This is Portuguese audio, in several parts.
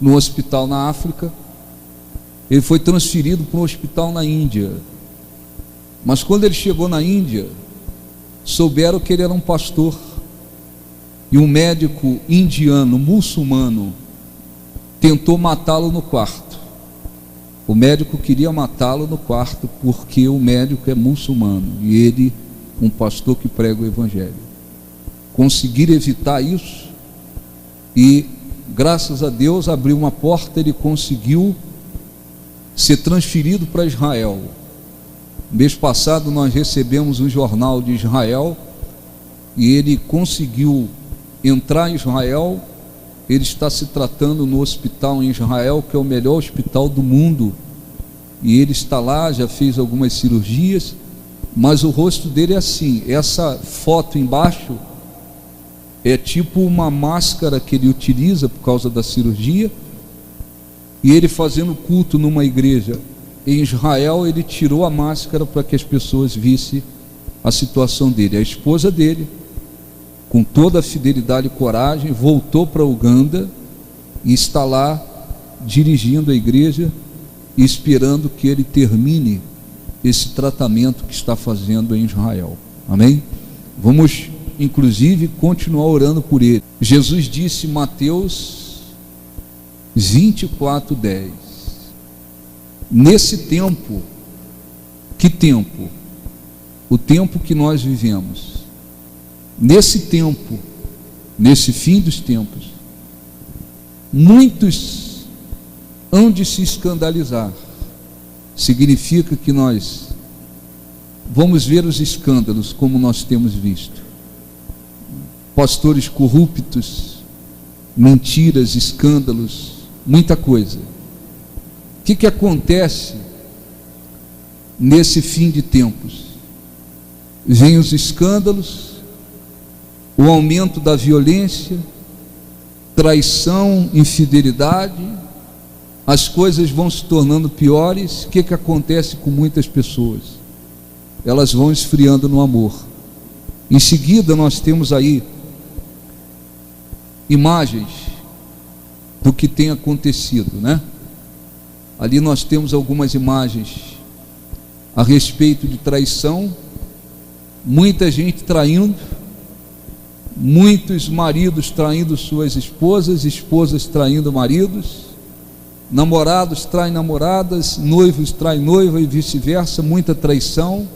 no hospital na África. Ele foi transferido para um hospital na Índia. Mas quando ele chegou na Índia, souberam que ele era um pastor. E um médico indiano, muçulmano, tentou matá-lo no quarto. O médico queria matá-lo no quarto, porque o médico é muçulmano e ele, um pastor que prega o evangelho. Conseguiram evitar isso e, graças a Deus, abriu uma porta. Ele conseguiu ser transferido para Israel. Mês passado nós recebemos um jornal de Israel e ele conseguiu entrar em Israel. Ele está se tratando no hospital em Israel, que é o melhor hospital do mundo, e ele está lá, já fez algumas cirurgias, mas o rosto dele é assim. Essa foto embaixo é tipo uma máscara que ele utiliza por causa da cirurgia. E ele fazendo culto numa igreja em Israel, ele tirou a máscara para que as pessoas vissem a situação dele. A esposa dele, com toda a fidelidade e coragem, voltou para Uganda e está lá dirigindo a igreja e esperando que ele termine esse tratamento que está fazendo em Israel. Amém? Vamos, inclusive, continuar orando por ele. Jesus disse em Mateus 24:10: nesse tempo, que tempo? O tempo que nós vivemos. Nesse tempo, nesse fim dos tempos, muitos hão de se escandalizar. Significa que nós vamos ver os escândalos como nós temos visto. Pastores corruptos, mentiras, escândalos, muita coisa. O que acontece nesse fim de tempos? Vêm os escândalos, o aumento da violência, traição, infidelidade, as coisas vão se tornando piores. O que acontece com muitas pessoas? Elas vão esfriando no amor. Em seguida nós temos aí imagens do que tem acontecido, né? Ali nós temos algumas imagens a respeito de traição, muita gente traindo, muitos maridos traindo suas esposas, esposas traindo maridos, namorados traem namoradas, noivos traem noiva e vice-versa. Muita traição,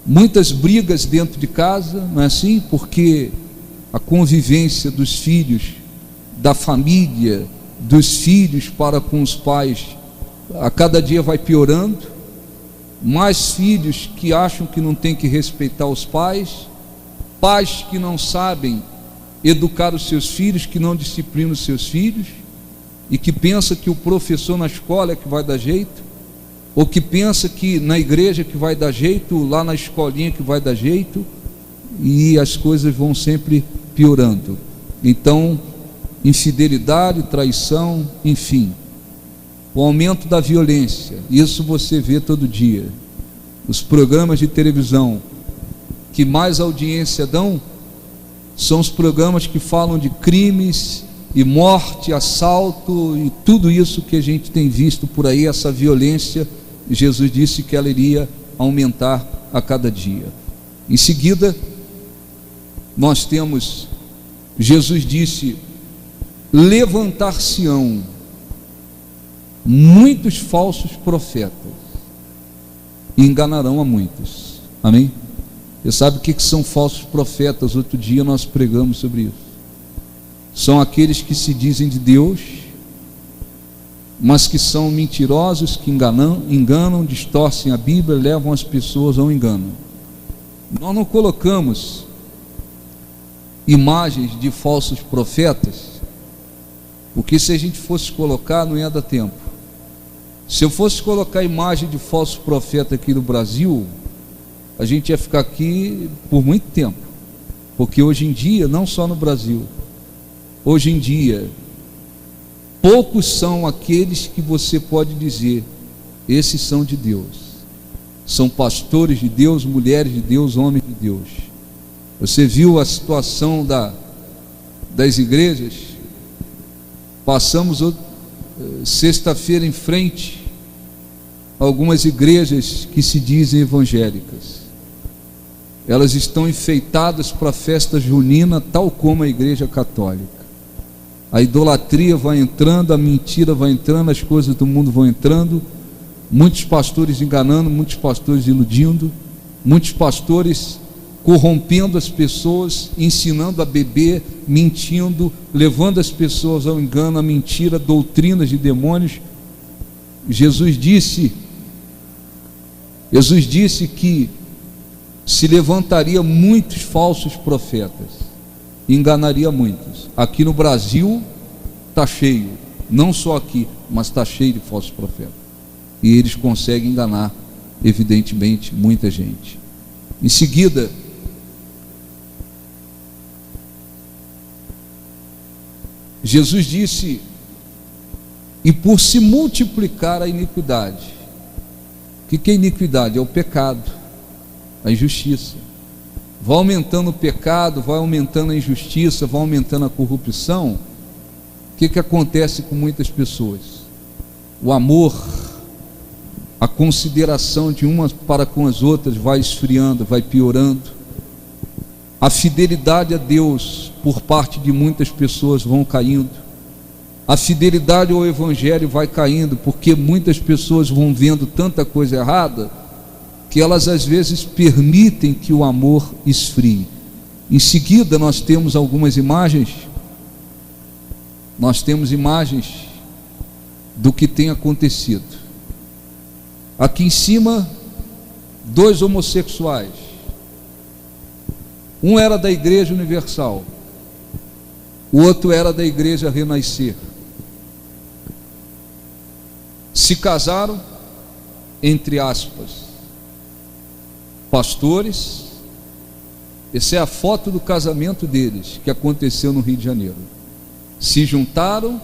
muitas brigas dentro de casa, não é assim? Porque a convivência dos filhos, da família, dos filhos para com os pais, a cada dia vai piorando. Mais filhos que acham que não tem que respeitar os pais, pais que não sabem educar os seus filhos, que não disciplinam os seus filhos, e que pensa que o professor na escola é que vai dar jeito, ou que pensa que na igreja que vai dar jeito, lá na escolinha que vai dar jeito, e as coisas vão sempre piorando. Então, infidelidade, traição, enfim, o aumento da violência, isso você vê todo dia. Os programas de televisão que mais audiência dão são os programas que falam de crimes e morte, assalto e tudo isso que a gente tem visto por aí, essa violência. Jesus disse que ela iria aumentar a cada dia. Em seguida, nós temos, Jesus disse: levantar-se-ão muitos falsos profetas e enganarão a muitos. Amém? Você sabe o que são falsos profetas? Outro dia nós pregamos sobre isso. São aqueles que se dizem de Deus, mas que são mentirosos, que enganam, distorcem a Bíblia, levam as pessoas ao engano. Nós não colocamos imagens de falsos profetas, porque se a gente fosse colocar, não ia dar tempo. Se eu fosse colocar imagem de falso profeta aqui no Brasil, a gente ia ficar aqui por muito tempo, porque hoje em dia, não só no Brasil, hoje em dia, poucos são aqueles que você pode dizer, esses são de Deus. São pastores de Deus, mulheres de Deus, homens de Deus. Você viu a situação das igrejas? Passamos sexta-feira em frente a algumas igrejas que se dizem evangélicas. Elas estão enfeitadas para a festa junina, tal como a igreja católica. A idolatria vai entrando, a mentira vai entrando, as coisas do mundo vão entrando, muitos pastores enganando, muitos pastores iludindo, muitos pastores corrompendo as pessoas, ensinando a beber, mentindo, levando as pessoas ao engano, à mentira, doutrinas de demônios. Jesus disse que se levantaria muitos falsos profetas, enganaria muitos. Aqui no Brasil está cheio, não só aqui, mas está cheio de falsos profetas, e eles conseguem enganar, evidentemente, muita gente. Em seguida, Jesus disse: e por se multiplicar a iniquidade. O que é iniquidade? É o pecado, a injustiça. Vai aumentando o pecado, vai aumentando a injustiça, vai aumentando a corrupção. O que acontece com muitas pessoas? O amor, a consideração de umas para com as outras vai esfriando, vai piorando. A fidelidade a Deus por parte de muitas pessoas vão caindo. A fidelidade ao Evangelho vai caindo, porque muitas pessoas vão vendo tanta coisa errada que elas às vezes permitem que o amor esfrie. Em seguida nós temos algumas imagens. Nós temos imagens do que tem acontecido. Aqui em cima, 2 homossexuais. Um era da Igreja Universal, o outro era da Igreja Renascer. Se casaram, entre aspas, pastores. Essa é a foto do casamento deles, que aconteceu no Rio de Janeiro. Se juntaram,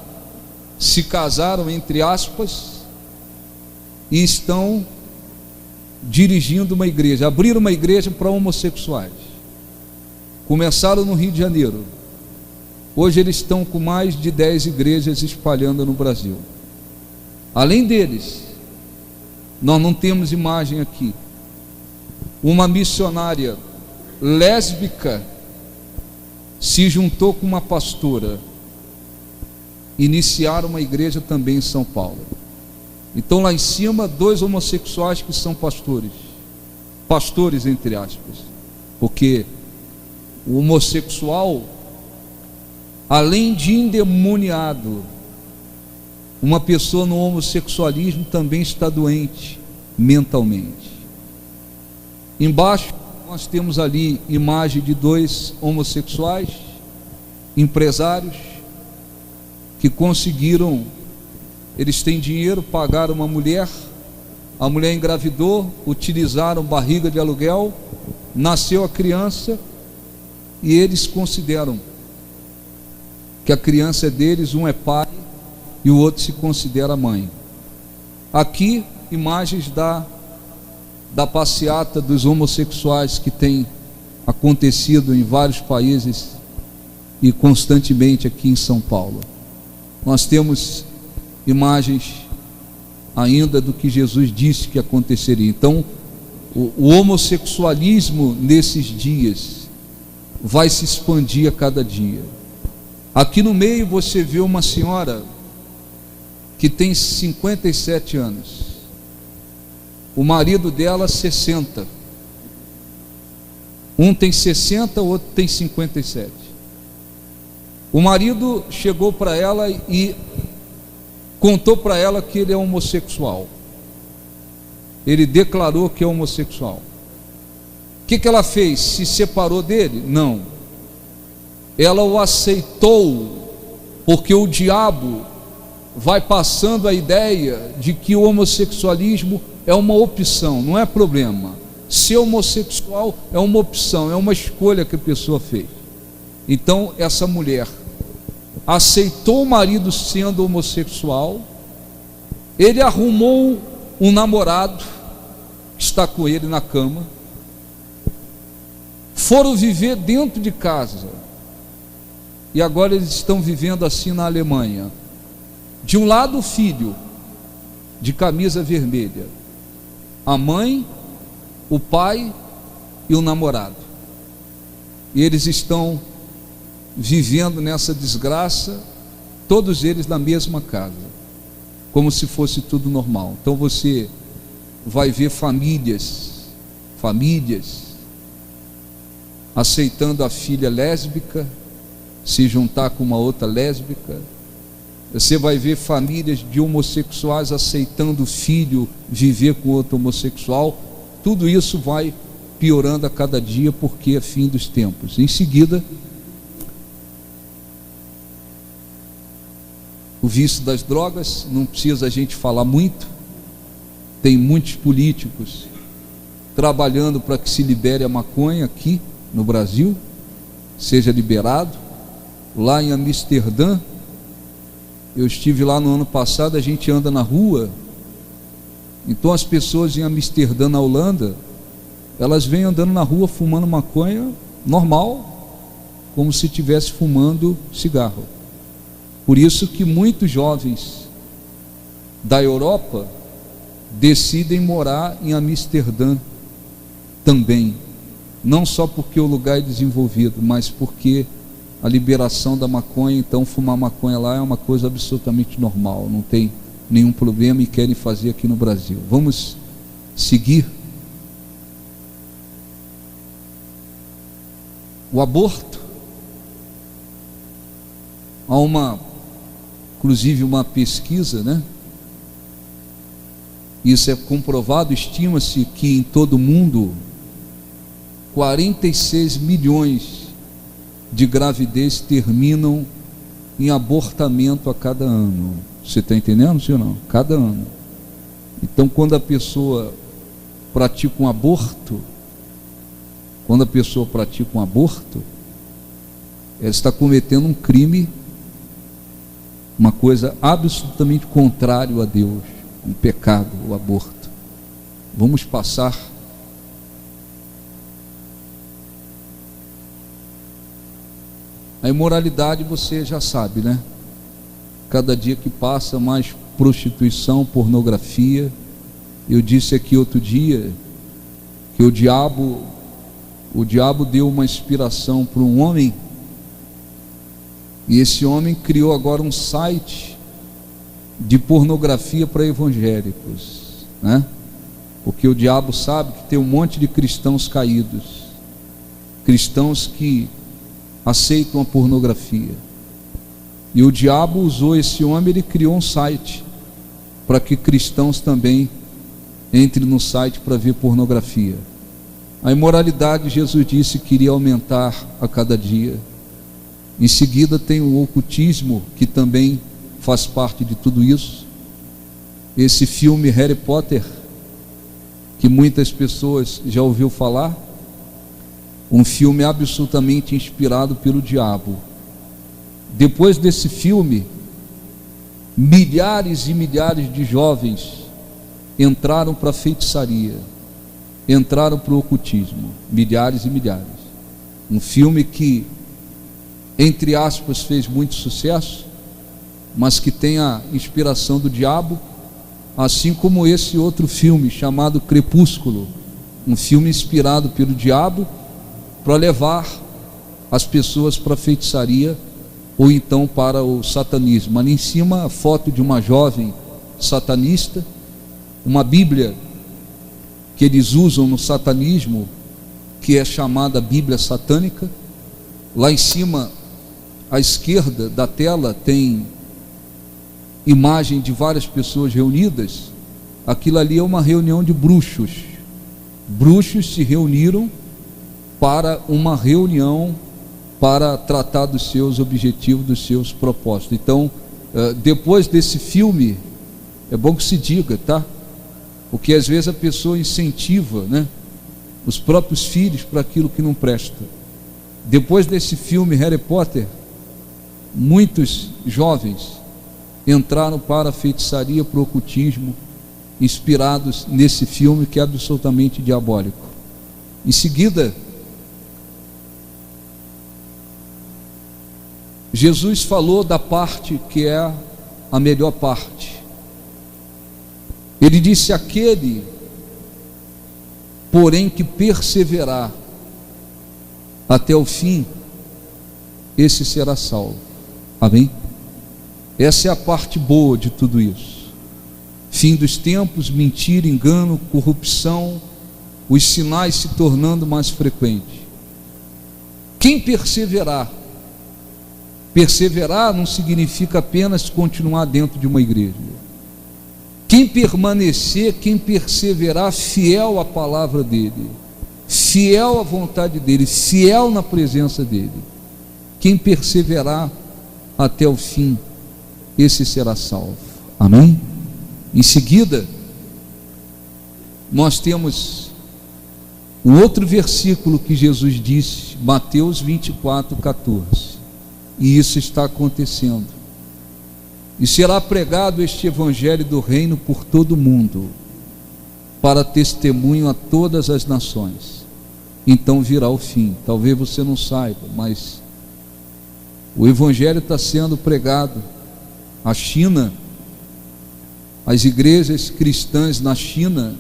se casaram, entre aspas, e estão dirigindo uma igreja, abriram uma igreja para homossexuais. Começaram no Rio de Janeiro. Hoje eles estão com mais de 10 igrejas espalhando no Brasil. Além deles, nós não temos imagem aqui. Uma missionária lésbica se juntou com uma pastora, iniciaram uma igreja também em São Paulo. Então lá em cima, 2 homossexuais que são pastores entre aspas, porque o homossexual, além de endemoniado, uma pessoa no homossexualismo também está doente mentalmente. Embaixo nós temos ali imagem de 2 homossexuais, empresários, que conseguiram, eles têm dinheiro, pagaram uma mulher, a mulher engravidou, utilizaram barriga de aluguel, nasceu a criança, e eles consideram que a criança é deles, um é pai e o outro se considera mãe. Aqui, imagens da passeata dos homossexuais que tem acontecido em vários países e constantemente aqui em São Paulo. Nós temos imagens ainda do que Jesus disse que aconteceria. Então, o homossexualismo nesses dias vai se expandir a cada dia. Aqui no meio você vê uma senhora que tem 57 anos, o marido dela 60, um tem 60, o outro tem 57. O marido chegou para ela e contou para ela que ele é homossexual. Ele declarou que é homossexual. O que ela fez? Se separou dele? Não. Ela o aceitou, porque o diabo vai passando a ideia de que o homossexualismo é uma opção, não é problema. Ser homossexual é uma opção, é uma escolha que a pessoa fez. Então essa mulher aceitou o marido sendo homossexual, ele arrumou um namorado que está com ele na cama, foram viver dentro de casa, e agora eles estão vivendo assim na Alemanha, De um lado o filho de camisa vermelha, a mãe, o pai e o namorado. E eles estão vivendo nessa desgraça, todos eles na mesma casa, como se fosse tudo normal. Então você vai ver famílias aceitando a filha lésbica se juntar com uma outra lésbica. Você vai ver famílias de homossexuais aceitando o filho viver com outro homossexual. Tudo isso vai piorando a cada dia, porque é fim dos tempos. Em seguida, o vício das drogas, não precisa a gente falar muito. Tem muitos políticos trabalhando para que se libere a maconha aqui no Brasil, seja liberado. Lá em Amsterdã, eu estive lá no ano passado, a gente anda na rua, então as pessoas em Amsterdã, na Holanda, elas vêm andando na rua fumando maconha normal, como se estivesse fumando cigarro. Por isso que muitos jovens da Europa decidem morar em Amsterdã também, não só porque o lugar é desenvolvido, mas porque a liberação da maconha, então fumar maconha lá é uma coisa absolutamente normal, não tem nenhum problema, e querem fazer aqui no Brasil. Vamos seguir. O aborto, há inclusive uma pesquisa, né? Isso é comprovado, estima-se que em todo o mundo 46 milhões de gravidez terminam em abortamento a cada ano. Você está entendendo, sim ou não? Cada ano. Então, quando a pessoa pratica um aborto, ela está cometendo um crime, uma coisa absolutamente contrária a Deus, um pecado, o aborto. Vamos passar. A imoralidade você já sabe, né? Cada dia que passa, mais prostituição, pornografia. Eu disse aqui outro dia que o diabo deu uma inspiração para um homem, e esse homem criou agora um site de pornografia para evangélicos, né? Porque o diabo sabe que tem um monte de cristãos caídos, cristãos que aceitam a pornografia, e o diabo usou esse homem, ele criou um site para que cristãos também entrem no site para ver pornografia. A imoralidade, Jesus disse que iria aumentar a cada dia. Em seguida tem o ocultismo, que também faz parte de tudo isso. Esse filme Harry Potter, que muitas pessoas já ouviu falar, um filme absolutamente inspirado pelo diabo. Depois desse filme, milhares e milhares de jovens entraram para a feitiçaria, entraram para o ocultismo, milhares e milhares. Um filme que, entre aspas, fez muito sucesso, mas que tem a inspiração do diabo, assim como esse outro filme chamado Crepúsculo, um filme inspirado pelo diabo para levar as pessoas para a feitiçaria ou então para o satanismo. Ali em cima a foto de uma jovem satanista, uma Bíblia que eles usam no satanismo, que é chamada Bíblia satânica. Lá em cima, à esquerda da tela, tem imagem de várias pessoas reunidas. Aquilo ali é uma reunião de bruxos. Bruxos se reuniram para uma reunião para tratar dos seus objetivos, dos seus propósitos. Então, depois desse filme, é bom que se diga, tá? Porque às vezes a pessoa incentiva, né, os próprios filhos para aquilo que não presta. Depois desse filme Harry Potter, muitos jovens entraram para a feitiçaria, para o ocultismo, inspirados nesse filme que é absolutamente diabólico. Em seguida, Jesus falou da parte que é a melhor parte. Ele disse: aquele, porém, que perseverar até o fim, esse será salvo. Amém? Essa é a parte boa de tudo isso. Fim dos tempos, mentira, engano, corrupção, os sinais se tornando mais frequentes. Quem perseverar, perseverar não significa apenas continuar dentro de uma igreja. Quem permanecer, quem perseverar fiel à palavra dele, fiel à vontade dele, fiel na presença dele, quem perseverar até o fim, esse será salvo. Amém? Em seguida, nós temos um outro versículo que Jesus disse, Mateus 24:14, e isso está acontecendo. E será pregado este evangelho do reino por todo o mundo, para testemunho a todas as nações. Então virá o fim. Talvez você não saiba, mas o evangelho está sendo pregado. A China, as igrejas cristãs na China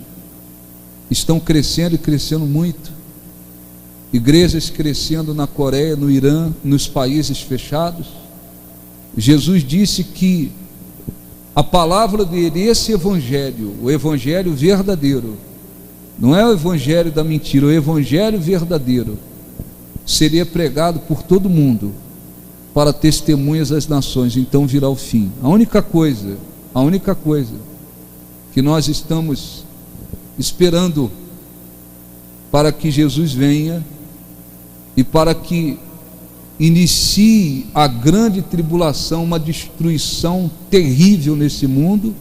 estão crescendo e crescendo muito. Igrejas crescendo na Coreia, no Irã, nos países fechados. Jesus disse que a palavra dele, esse evangelho, o evangelho verdadeiro, não é o evangelho da mentira, o evangelho verdadeiro, seria pregado por todo mundo, para testemunhas das nações. Então virá o fim. A única coisa que nós estamos esperando para que Jesus venha e para que inicie a grande tribulação, uma destruição terrível nesse mundo,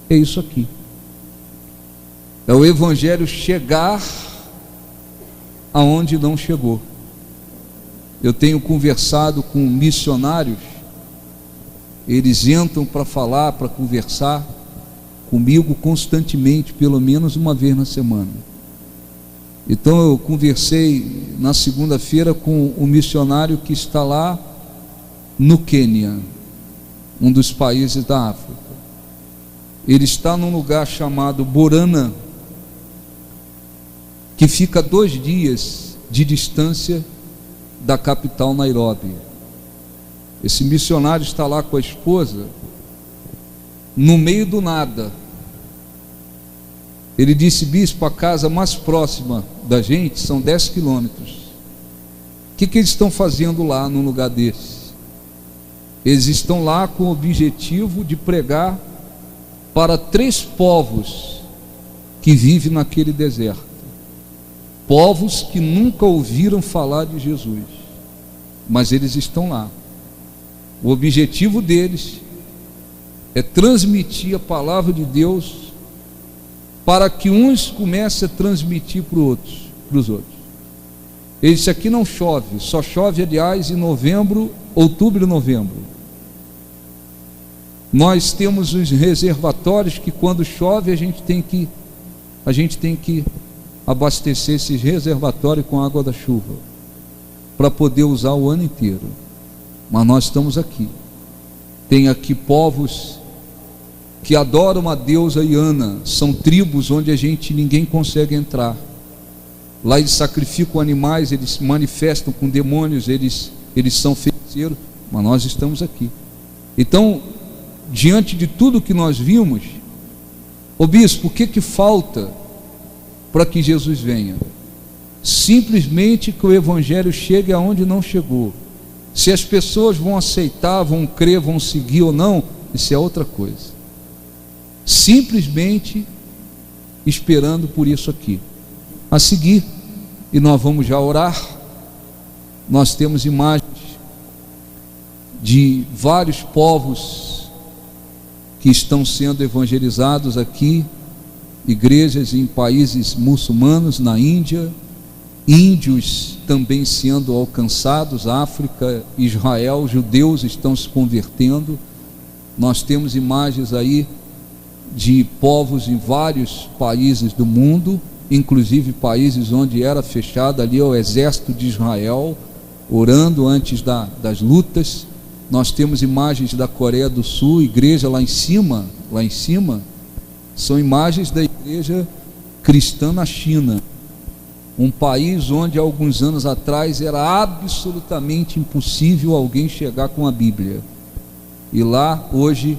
é isso aqui. É o evangelho chegar aonde não chegou. Eu tenho conversado com missionários, eles entram para falar, para conversar comigo constantemente, pelo menos uma vez na semana. Então eu conversei na segunda-feira com um missionário que está lá no Quênia, um dos países da África. Ele está num lugar chamado Borana, que fica 2 dias de distância da capital Nairobi. Esse missionário está lá com a esposa, no meio do nada. Ele disse: bispo, a casa mais próxima da gente são 10 quilômetros. O que eles estão fazendo lá num lugar desse? Eles estão lá com o objetivo de pregar para 3 povos que vivem naquele deserto. Povos que nunca ouviram falar de Jesus, mas eles estão lá. O objetivo deles é transmitir a palavra de Deus, para que uns comecem a transmitir para os outros. Ele disse: aqui não chove, só chove, aliás, em novembro, outubro e novembro. Nós temos os reservatórios que, quando chove, a gente tem que abastecer esses reservatórios com água da chuva, para poder usar o ano inteiro. Mas nós estamos aqui. Tem aqui povos que adoram a deusa Iana, são tribos onde ninguém consegue entrar. Lá eles sacrificam animais, eles se manifestam com demônios, eles são feiticeiros, mas nós estamos aqui. Então, diante de tudo que nós vimos, ô bispo, o que falta para que Jesus venha? Simplesmente que o evangelho chegue aonde não chegou. Se as pessoas vão aceitar, vão crer, vão seguir ou não, isso é outra coisa. Simplesmente esperando por isso aqui. A seguir, e nós vamos já orar, nós temos imagens de vários povos que estão sendo evangelizados aqui, igrejas em países muçulmanos, na Índia, índios também sendo alcançados, África, Israel, judeus estão se convertendo. Nós temos imagens aí de povos em vários países do mundo, inclusive países onde era fechado ali o exército de Israel, orando antes das lutas. Nós temos imagens da Coreia do Sul, igreja lá em cima, são imagens da igreja cristã na China, um país onde há alguns anos atrás era absolutamente impossível alguém chegar com a Bíblia, e lá hoje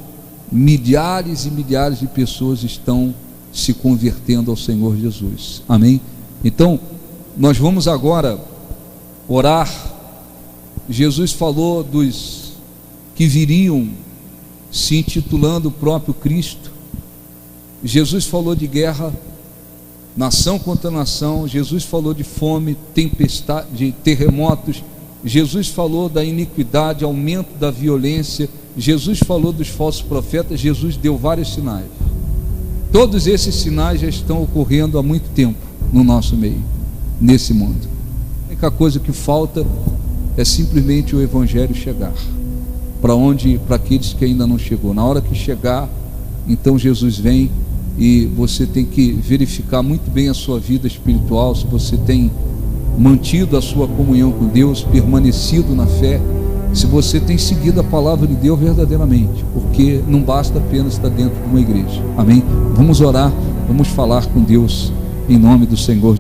milhares e milhares de pessoas estão se convertendo ao Senhor Jesus, amém? Então, nós vamos agora orar. Jesus falou dos que viriam se intitulando o próprio Cristo. Jesus falou de guerra, nação contra nação. Jesus falou de fome, tempestade, de terremotos. Jesus falou da iniquidade, aumento da violência. Jesus falou dos falsos profetas. Jesus deu vários sinais. Todos esses sinais já estão ocorrendo há muito tempo no nosso meio, nesse mundo. A única coisa que falta é simplesmente o Evangelho chegar para aqueles que ainda não chegou. Na hora que chegar, então Jesus vem, e você tem que verificar muito bem a sua vida espiritual, se você tem mantido a sua comunhão com Deus, permanecido na fé, se você tem seguido a palavra de Deus verdadeiramente, porque não basta apenas estar dentro de uma igreja, amém? Vamos orar, vamos falar com Deus em nome do Senhor